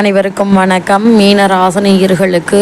அனைவருக்கும் வணக்கம். மீன ராசினியர்களுக்கு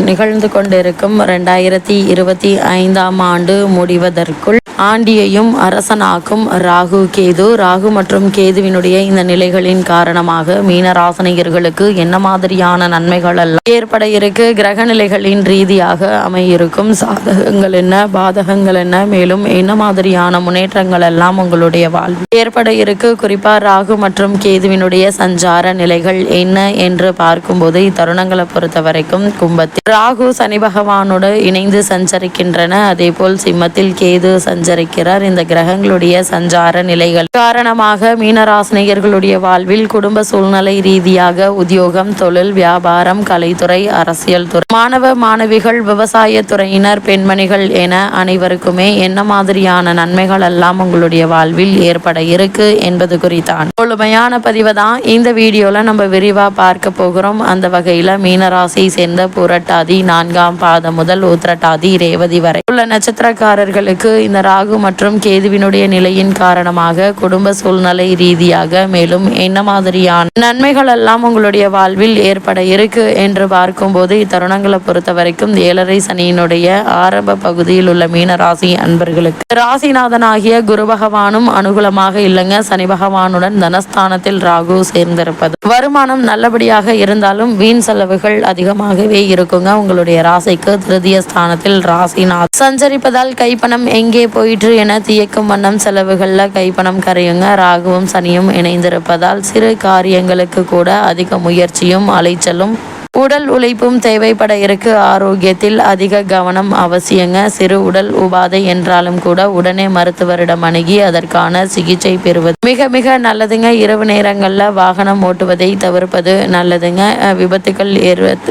நிகழ்ந்து கொண்டிருக்கும் 2025ஆம் ஆண்டு முடிவதற்குள் ஆண்டியையும் அரசனாக்கும் ராகு கேது. ராகு மற்றும் கேதுவினுடைய இந்த நிலைகளின் காரணமாக மீன ராசினியர்களுக்கு என்ன மாதிரியான நன்மைகள் எல்லாம் ஏற்பட இருக்கு, கிரக நிலைகளின் ரீதியாக அமையிருக்கும் சாதகங்கள் என்ன, பாதகங்கள் என்ன, மேலும் என்ன மாதிரியான முன்னேற்றங்கள் எல்லாம் உங்களுடைய வாழ்வில் ஏற்பட இருக்கு, குறிப்பா ராகு மற்றும் கேதுவினுடைய சஞ்சார நிலைகள் என்ன என்று பார்க்கும்போது இத்தருணங்களை பொறுத்த வரைக்கும் கும்பத்தில் ராகு சனி பகவானோடு இணைந்து சஞ்சரிக்கின்றன. அதே போல் சிம்மத்தில் கேது சஞ்சரிக்கிறார். இந்த கிரகங்களுடைய சஞ்சார நிலைகள் காரணமாக மீனராசினியர்களுடைய வாழ்வில் குடும்ப சூழ்நிலை ரீதியாக உத்தியோகம், தொழில், வியாபாரம், கலைத்துறை, அரசியல் துறை, மாணவ மாணவிகள், விவசாய துறையினர், பெண்மணிகள் என அனைவருக்குமே என்ன மாதிரியான நன்மைகள் எல்லாம் உங்களுடைய வாழ்வில் ஏற்பட இருக்கு என்பது குறித்தான் முழுமையான பதிவு தான் இந்த வீடியோல நம்ம விரிவா பார்க்க போகிறோம். அந்த வகையில மீனராசியை சேர்ந்த புரட்டாதி 4ஆம் பாதம் முதல் உத்திரட்டாதி ரேவதி வரை உள்ள நட்சத்திரக்காரர்களுக்கு இந்த ராகு மற்றும் கேதுவினுடைய நிலையின் காரணமாக குடும்ப சூழ்நிலை ரீதியாக மேலும் என்ன மாதிரியான நன்மைகள் எல்லாம் உங்களுடைய வாழ்வில் ஏற்பட இருக்கு என்று பார்க்கும்போது இத்தருணங்களை பொறுத்த வரைக்கும் 7.5 சனியினுடைய ஆரம்ப பகுதியில் உள்ள மீனராசி அன்பர்களுக்கு ராசிநாதனாகிய குரு பகவானும் அனுகூலமாக இல்லைங்க. சனி பகவானுடன் தனஸ்தானத்தில் ராகு சேர்ந்திருப்பது வருமானம் நல்லபடியாக இருந்தாலும் வீண் செலவுகள் அதிகமாகவே இருக்குங்க. உங்களுடைய ராசிக்கு திருதிய ஸ்தானத்தில் ராசிநாத் சஞ்சரிப்பதால் கைப்பணம் எங்கே போயிற்று என தியக்கும் வண்ணம் செலவுகள்ல கைப்பணம் கரையுங்க. ராகுவும் சனியும் இணைந்திருப்பதால் சிறு காரியங்களுக்கு கூட அதிக முயற்சியும் அலைச்சலும் உடல் உழைப்பும் தேவைப்பட இருக்கு. ஆரோக்கியத்தில் அதிக கவனம் அவசியங்க. சிறு உடல் உபாதை என்றாலும் கூட உடனே மருத்துவரிடம் அணுகி அதற்கான சிகிச்சை பெறுவது மிக மிக நல்லதுங்க. இரவு நேரங்களில் வாகனம் ஓட்டுவதை தவிர்ப்பது நல்லதுங்க.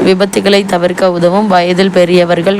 விபத்துகளை தவிர்க்க உதவும். வயதில் பெரியவர்கள்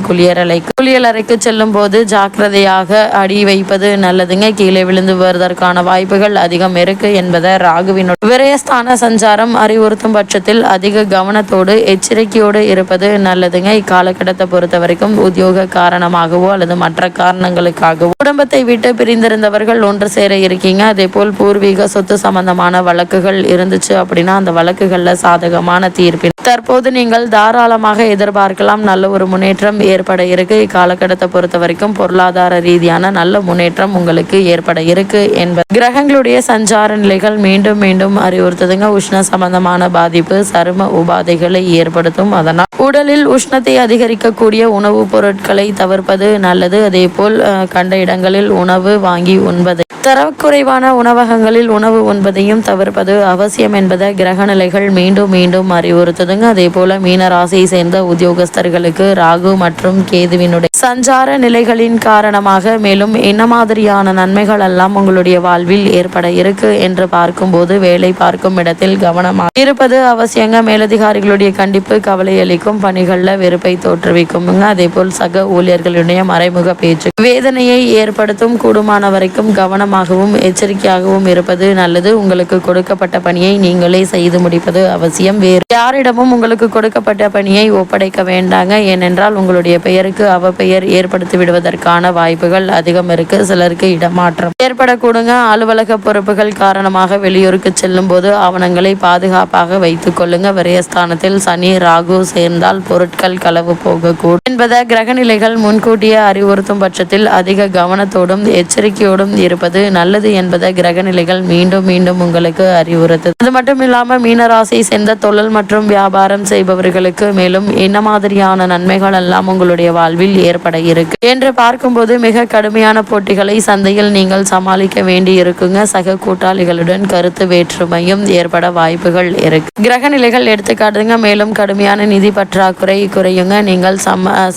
குளியலறைக்கு செல்லும் போது ஜாக்கிரதையாக அடி வைப்பது நல்லதுங்க. கீழே விழுந்து வருவதற்கான வாய்ப்புகள் அதிகம் இருக்கு என்பதை ராகுவினுடைய விரயஸ்தான சஞ்சாரம் அறிவுறுத்தும் பட்சத்தில் அதிக கவனத்தோடு எச்சரிக்கையோடு இருப்பது நல்லதுங்க. இக்காலகட்டத்தை பொறுத்த வரைக்கும் உத்தியோக காரணமாகவோ அல்லது மற்ற காரணங்களுக்காகவோ குடும்பத்தை விட்டு பிரிந்திருந்தவர்கள் ஒன்று சேர இருக்கீங்க. அதே போல் பூர்வீக சொத்து சம்பந்தமான வழக்குகள் இருந்துச்சு அப்படின்னா அந்த வழக்குகள்ல சாதகமான தீர்ப்பில் தற்போது நீங்கள் தாராளமாக எதிர்பார்க்கலாம். நல்ல ஒரு முன்னேற்றம் ஏற்பட இருக்கு. இக்காலகட்டத்தை பொறுத்த வரைக்கும் பொருளாதார ரீதியான நல்ல முன்னேற்றம் உங்களுக்கு ஏற்பட இருக்கு என்பது கிரகங்களுடைய சஞ்சார நிலைகள் மீண்டும் மீண்டும் அறிவுறுத்துதுங்க. உஷ்ண சம்பந்தமான பாதிப்பு சரும உபாதைகளை ஏற்படுத்தும். அதனால் உடலில் உஷ்ணத்தை அதிகரிக்கக்கூடிய உணவுப் பொருட்களை தவிர்ப்பது நல்லது. அதே போல் கண்ட இடங்களில் உணவு வாங்கி உண்பது, தரக்குறைவான உணவகங்களில் உணவு உண்பதையும் தவிர்ப்பது அவசியம் என்பதை கிரக நிலைகள் மீண்டும் மீண்டும் அறிவுறுத்துதுங்க. அதே போல மீன ராசியை சேர்ந்த உத்தியோகஸ்தர்களுக்கு ராகு மற்றும் கேதுவினுடைய சஞ்சார நிலைகளின் காரணமாக மேலும் என்ன மாதிரியான நன்மைகள் எல்லாம் உங்களுடைய வாழ்வில் ஏற்பட இருக்கு என்று பார்க்கும்போது வேலை பார்க்கும் இடத்தில் கவனமாக இருப்பது அவசியங்க. மேலதிகாரிகளுடைய கண்டிப்பு கவலை அளிக்கும். பணிகள்ல வெறுப்பை தோற்றுவிக்கும். அதே போல் சக ஊழியர்களுடைய மறைமுக பேச்சு வேதனையை ஏற்படுத்தும். கூடுமான வரைக்கும் கவனமாகவும் எச்சரிக்கையாகவும் இருப்பது நல்லது. உங்களுக்கு கொடுக்கப்பட்ட பணியை நீங்களே செய்து முடிப்பது அவசியம். வேறு யாரிடமும் உங்களுக்கு கொடுக்கப்பட்ட பணியை ஒப்படைக்க வேண்டாங்க. ஏனென்றால் உங்களுடைய பெயருக்கு அவப்பெயர் ஏற்படுத்தி விடுவதற்கான வாய்ப்புகள் அதிகம் இருக்கு. சிலருக்கு இடமாற்றம் ஏற்படக்கூடுங்க. அலுவலக பொறுப்புகள் காரணமாக வெளியூருக்கு செல்லும் போது ஆவணங்களை பாதுகாப்பாக வைத்துக் கொள்ளுங்க. விரயஸ்தானத்தில் சனி ராகு சேர்ந்தால் பொருட்கள் களவு போகக்கூடும் என்பதை கிரகநிலைகள் முன்கூட்டியே அறிவுறுத்தும் பட்சத்தில் அதிக கவனத்தோடும் எச்சரிக்கையோடும் இருப்பது நல்லது என்பதை கிரகநிலைகள் மீண்டும் மீண்டும் உங்களுக்கு அறிவுறுத்து. அது மட்டும் இல்லாம மீனராசியை சேர்ந்த தொழில் மற்றும் வியாபாரம் செய்பவர்களுக்கு மேலும் என்ன மாதிரியான நன்மைகள் எல்லாம் உங்களுடைய வாழ்வில் ஏற்பட இருக்கு என்று பார்க்கும்போது மிக கடுமையான போட்டிகளை சந்தையில் நீங்கள் சமாளிக்க வேண்டி இருக்குங்க. சக கூட்டாளிகளுடன் கருத்து வேற்றுமையும் ஏற்பட வாய்ப்புகள் இருக்கு. கிரகநிலைகள் எடுத்துக்காட்டுங்க. மேலும் கடுமையான நிதி பற்றாக்குறை குறையுங்க. நீங்கள்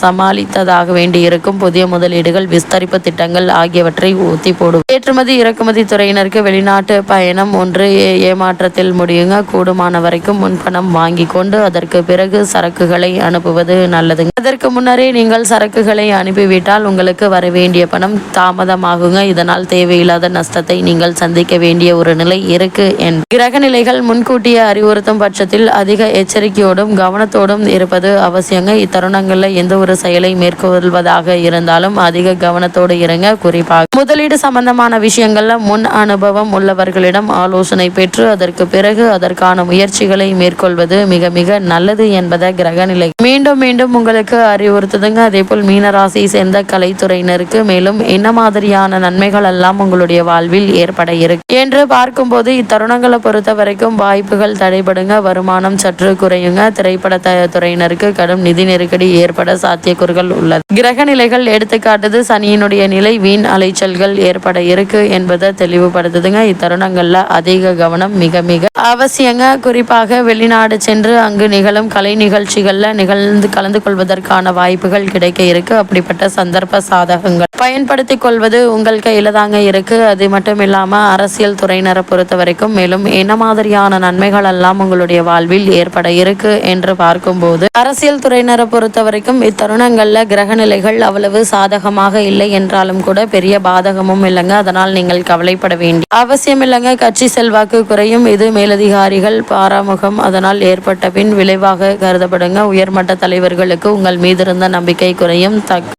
சமாளித்ததாக வேண்டி இருக்கும். புதிய முதலீடுகள், விஸ்தரிப்பு திட்டங்கள் ஆகியவற்றை ஊத்தி போடும். ஏற்றுமதி இறக்குமதி துறையினருக்கு வெளிநாட்டு பயணம் ஒன்று ஏமாற்றத்தில் முடியுங்க. கூடுமான வரைக்கும் முன்பணம் வாங்கி கொண்டு அதற்கு பிறகு சரக்குகளை அனுப்புவது நல்லதுங்க. அதற்கு முன்னரே நீங்கள் சரக்குகளை செலவுகளை அனுப்பிவிட்டால் உங்களுக்கு வர வேண்டிய பணம் தாமதமாகுங்க. இதனால் தேவையில்லாத நஷ்டத்தை நீங்கள் சந்திக்க வேண்டிய ஒரு நிலை இருக்கு. கிரக நிலைகள் முன்கூட்டியே அறிவுறுத்தும் பட்சத்தில் அதிக எச்சரிக்கையோடும் கவனத்தோடும் இருப்பது அவசியங்க. இத்தருணங்கள்ல எந்த ஒரு செயலை மேற்கொள்வதாக இருந்தாலும் அதிக கவனத்தோடு இருங்க. குறிப்பாக முதலீடு சம்பந்தமான விஷயங்கள்ல முன் அனுபவம் உள்ளவர்களிடம் ஆலோசனை பெற்று அதற்கு பிறகு அதற்கான முயற்சிகளை மேற்கொள்வது மிக மிக நல்லது என்பதை கிரகநிலை மீண்டும் மீண்டும் உங்களுக்கு அறிவுறுத்துதுங்க. அதே போல் மீனராசியை சேர்ந்த கலைத்துறையினருக்கு மேலும் என்ன மாதிரியான நன்மைகள் எல்லாம் உங்களுடைய வாழ்வில் ஏற்பட இருக்கு என்று பார்க்கும்போது இத்தருணங்களை பொறுத்த வரைக்கும் வாய்ப்புகள் தடைபடுங்க. வருமானம் சற்று குறையுங்க. திரைப்பட துறையினருக்கு கடும் நிதி நெருக்கடி ஏற்பட சாத்தியக்கூறுகள் உள்ளது. கிரக நிலைகள் எடுத்துக்காட்டுது சனியினுடைய நிலை வீண் அலைச்சல்கள் ஏற்பட இருக்கு என்பதை தெளிவுபடுத்துதுங்க. இத்தருணங்கள்ல அதிக கவனம் மிக மிக அவசியங்க. குறிப்பாக வெளிநாடு சென்று அங்கு நிகழும் கலை நிகழ்ச்சிகள்ல கலந்து கொள்வதற்கான வாய்ப்புகள் கிடைக்க இருக்கு. அப்படிப்பட்ட சந்தர்ப்ப சாதகங்கள் பயன்படுத்தி கொள்வது உங்கள் கையில தாங்க இருக்கு. அது மட்டும் இல்லாம அரசியல் துறையினரை பொறுத்த வரைக்கும் மேலும் என்ன மாதிரியான நன்மைகள் எல்லாம் உங்களுடைய வாழ்வில் ஏற்பட இருக்கு என்று பார்க்கும்போது அரசியல் துறையினரை பொறுத்த வரைக்கும் இத்தருணங்கள்ல கிரக நிலைகள் அவ்வளவு சாதகமாக இல்லை என்றாலும் கூட பெரிய பாதகமும் இல்லைங்க. அதனால் நீங்கள் கவலைப்பட வேண்டிய அவசியம் இல்லைங்க. கட்சி செல்வாக்கு குறையும். இது மேலதிகாரிகள் பாராமுகம் அதனால் ஏற்பட்ட பின் விளைவாக கருதப்படுங்க. உயர்மட்ட தலைவர்களுக்கு உங்கள் மீது இருந்த நம்பிக்கை குறையும்.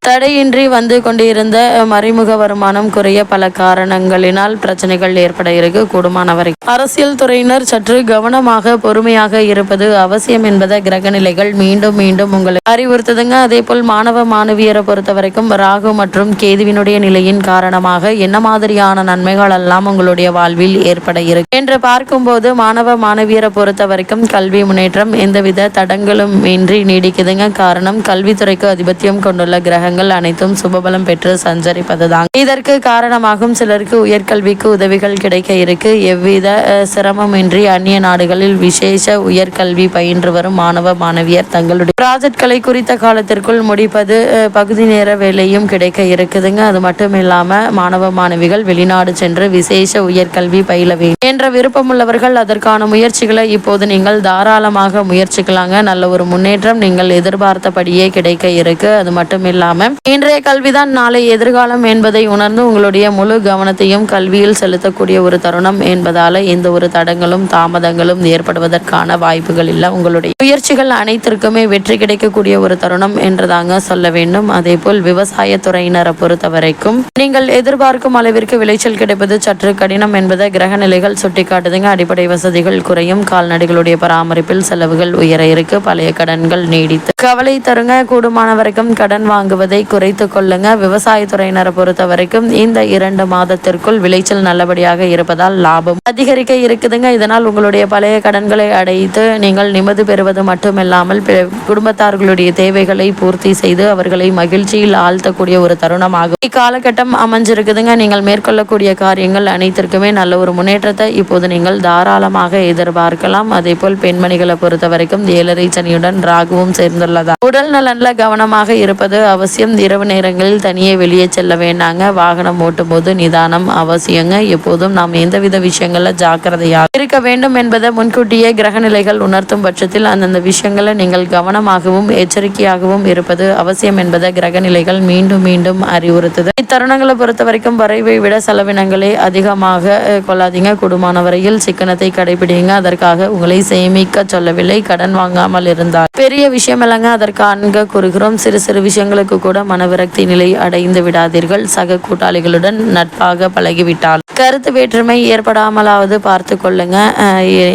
தடையின்றி வந்து கொண்டிருந்த மறைமுக வருமானம் குறைய பல காரணங்களினால் பிரச்சனைகள் ஏற்பட இருக்கு. கூடுமானவரை அரசியல் துறையினர் சற்று கவனமாக பொறுமையாக இருப்பது அவசியம் என்பதை கிரகநிலைகள் மீண்டும் மீண்டும் உங்களுக்கு அறிவுறுத்துதுங்க. அதே போல் மாணவ மாணவியரை பொறுத்த வரைக்கும் ராகு மற்றும் கேதுவினுடைய நிலையின் காரணமாக என்ன மாதிரியான நன்மைகள் எல்லாம் உங்களுடைய வாழ்வில் ஏற்பட இருக்கு என்று பார்க்கும்போது மாணவ மாணவியரை பொறுத்த வரைக்கும் கல்வி முன்னேற்றம் எந்தவித தடங்களும் இன்றி நீடிக்குதுங்க. காரணம் கல்வித்துறைக்கு அதிபத்தியம் கொண்டுள்ள கிரகங்கள் அனைத்தும் சுபபலம் பெற்று சஞ்சரிப்பதுதான் இதற்கு காரணமாகும். சிலருக்கு உயர்கல்விக்கு உதவிகள் கிடைக்க இருக்கு. எவ்வித சிரமமின்றி அந்நிய நாடுகளில் விசேஷ உயர்கல்வி பயின்று வரும் மாணவ மாணவியர் தங்களுடைய ப்ராஜெக்ட்களை குறித்த காலத்திற்குள் முடிப்பது பகுதி நேர வேலையும் கிடைக்க இருக்குதுங்க. அது மட்டும் இல்லாம மாணவ மாணவிகள் வெளிநாடு சென்று விசேஷ உயர்கல்வி பயில வேண்டும் என்ற விருப்பமுள்ளவர்கள் அதற்கான முயற்சிகளை இப்போது நீங்கள் தாராளமாக முயற்சிக்கலாங்க. நல்ல ஒரு முன்னேற்றம் நீங்கள் எதிர்பார்த்தபடியே கிடைக்க இருக்கு. அது மட்டும் இல்லாம இன்றைய கல்விதான் நாளை எதிர்காலம் என்பதை உணர்ந்து உங்களுடைய முழு கவனத்தையும் கல்வியில் செலுத்தக்கூடிய ஒரு தருணம் என்பதால எந்த ஒரு தடங்களும் தாமதங்களும் ஏற்படுவதற்கான வாய்ப்புகள் இல்லை. உங்களுடைய முயற்சிகள் அனைத்திற்குமே வெற்றி கிடைக்கக்கூடிய ஒரு தருணம் என்றுதாங்க சொல்ல வேண்டும். அதே போல் விவசாய துறையினரை பொறுத்த வரைக்கும் நீங்கள் எதிர்பார்க்கும் அளவிற்கு விளைச்சல் கிடைப்பது சற்று கடினம் என்பதை கிரக நிலைகள் சுட்டிக்காட்டுதுங்க. அடிப்படை வசதிகள் குறையும். கால்நடைகளுடைய பராமரிப்பில் செலவுகள் உயர இருக்கு. பழைய கடன்கள் நீடித்து கவலை தருங்க. கூடுமான வரைக்கும் கடன் வாங்குவதை குறைத்து கொள்ளுங்க. விவசாயத்துறையினரை பொறுத்த வரைக்கும் இந்த 2 மாதத்திற்குள் விளைச்சல் நல்லபடியாக இருப்பதால் லாபம் அதிகரிக்க இருக்குதுங்க. இதனால் உங்களுடைய பழைய கடன்களை அடைத்து நீங்கள் நிம்மதி பெறுவது மட்டுமில்லாமல் குடும்பத்தார்களுடைய தேவைகளை பூர்த்தி செய்து அவர்களை மகிழ்ச்சியில் ஆழ்த்தக்கூடிய ஒரு தருணமாகும் இக்காலகட்டம் அமைஞ்சிருக்குதுங்க. நீங்கள் மேற்கொள்ளக்கூடிய காரியங்கள் அனைத்திற்குமே நல்ல ஒரு முன்னேற்றத்தை இப்போது நீங்கள் தாராளமாக எதிர்பார்க்கலாம். அதே போல் பெண்மணிகளை பொறுத்த வரைக்கும் 7.5 சனியுடன் ராகுவும் சேர்ந்துள்ளதா உடல் நலன்ல கவனமாக இருப்பது அவசியம். இரவு நேரங்களில் தனியே வெளியே செல்ல வேண்டாங்க. வாகனம் ஓட்டும் போது நிதானம் அவசியங்க. எப்போதும் நாம் எந்தவித விஷயங்கள்ல ஜாக்கிரதையாக இருக்க வேண்டும் என்பதை முன்கூட்டியே கிரக நிலைகள் உணர்த்தும் பட்சத்தில் அந்தந்த விஷயங்களை நீங்கள் கவனமாகவும் எச்சரிக்கையாகவும் இருப்பது அவசியம் என்பதை கிரக நிலைகள் மீண்டும் மீண்டும் அறிவுறுத்துது. இத்தருணங்களை பொறுத்த வரைக்கும் வரைவை விட செலவினங்களே அதிகமாக கொள்ளாதீங்க. கூடுமான வரையில் சிக்கனத்தை கடைபிடிங்க. அதற்காக உங்களை சேமிக்க சொல்லவில்லை. கடன் வாங்காமல் இருந்தால் பெரிய விஷயம் இல்லைங்க. அதற்காக கூறுகிறோம். சிறு சிறு விஷயங்களுக்கு கூட மனவிரக்தி நிலை அடைந்து விடாதீர்கள். சக கூட்டாளிகளுடன் நட்பாக பழகிவிட்டால் கருத்து வேற்றுமை ஏற்படாமலாவது பார்த்து கொள்ளுங்க.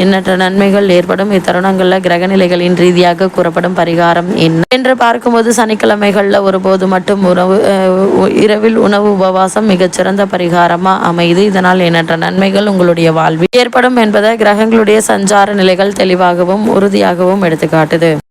எண்ணற்ற நன்மைகள் ஏற்படும். இத்தருணங்கள்ல கிரகநிலைகளின் ரீதியாக கூறப்படும் பரிகாரம் என்ன என்று பார்க்கும்போது சனிக்கிழமைகள்ல ஒருபோது மட்டும் இரவில் உணவு உபவாசம் மிகச்சிறந்த பரிகாரமா அமைது. இதனால் எண்ணற்ற நன்மைகள் உங்களுடைய வாழ்வில் ஏற்படும் என்பதை கிரகங்களுடைய சஞ்சார நிலைகள் தெளிவாகவும் உறுதியாகவும் எடுத்துக்காட்டுது.